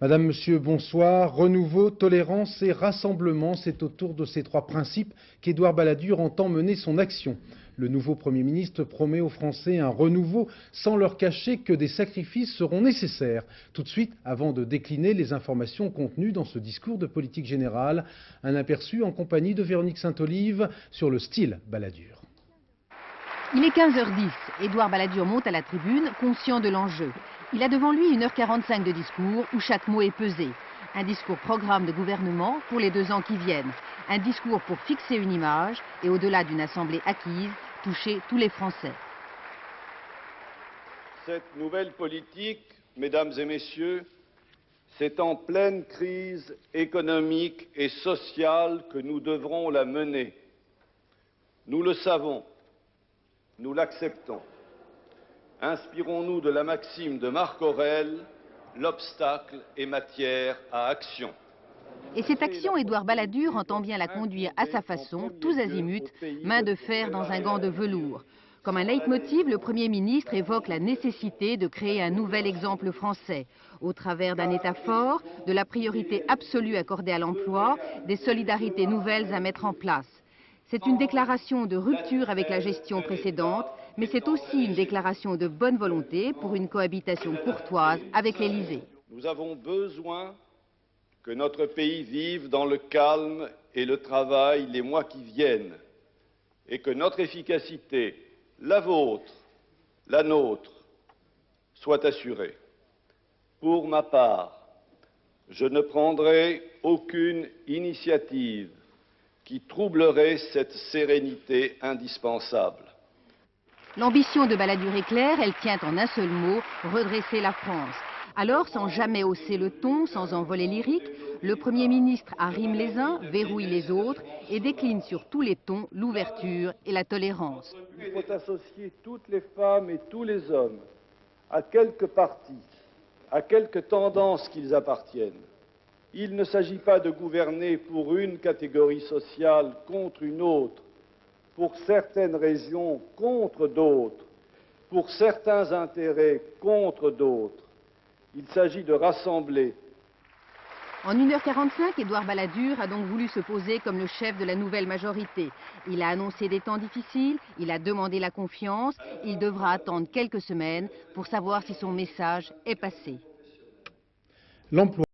Madame, Monsieur, bonsoir. Renouveau, tolérance et rassemblement, c'est autour de ces trois principes qu'Édouard Balladur entend mener son action. Le nouveau Premier ministre promet aux Français un renouveau sans leur cacher que des sacrifices seront nécessaires. Tout de suite, avant de décliner les informations contenues dans ce discours de politique générale, un aperçu en compagnie de Véronique Saint-Olive sur le style Balladur. Il est 15h10. Édouard Balladur monte à la tribune, conscient de l'enjeu. Il a devant lui 1h45 de discours où chaque mot est pesé. Un discours programme de gouvernement pour les 2 ans qui viennent. Un discours pour fixer une image et au-delà d'une assemblée acquise, toucher tous les Français. Cette nouvelle politique, mesdames et messieurs, c'est en pleine crise économique et sociale que nous devrons la mener. Nous le savons. Nous l'acceptons. Inspirons-nous de la maxime de Marc Aurèle, l'obstacle est matière à action. Et cette action, Édouard Balladur entend bien la conduire à sa façon, tous azimuts, main de fer dans un gant de velours. Comme un leitmotiv, le Premier ministre évoque la nécessité de créer un nouvel exemple français, au travers d'un État fort, de la priorité absolue accordée à l'emploi, des solidarités nouvelles à mettre en place. C'est une déclaration de rupture avec la gestion précédente, mais c'est aussi une déclaration de bonne volonté pour une cohabitation courtoise avec l'Élysée. Nous avons besoin que notre pays vive dans le calme et le travail les mois qui viennent, et que notre efficacité, la vôtre, la nôtre, soit assurée. Pour ma part, je ne prendrai aucune initiative qui troublerait cette sérénité indispensable. L'ambition de Balladur est claire, elle tient en un seul mot, redresser la France. Alors, sans jamais hausser le ton, sans envolée lyrique, le Premier ministre arrime les uns, verrouille les autres et décline sur tous les tons l'ouverture et la tolérance. Il faut associer toutes les femmes et tous les hommes à quelque parti, à quelque tendance qu'ils appartiennent. Il ne s'agit pas de gouverner pour une catégorie sociale contre une autre, pour certaines régions contre d'autres, pour certains intérêts contre d'autres. Il s'agit de rassembler. En 1h45, Édouard Balladur a donc voulu se poser comme le chef de la nouvelle majorité. Il a annoncé des temps difficiles, il a demandé la confiance, il devra attendre quelques semaines pour savoir si son message est passé. L'emploi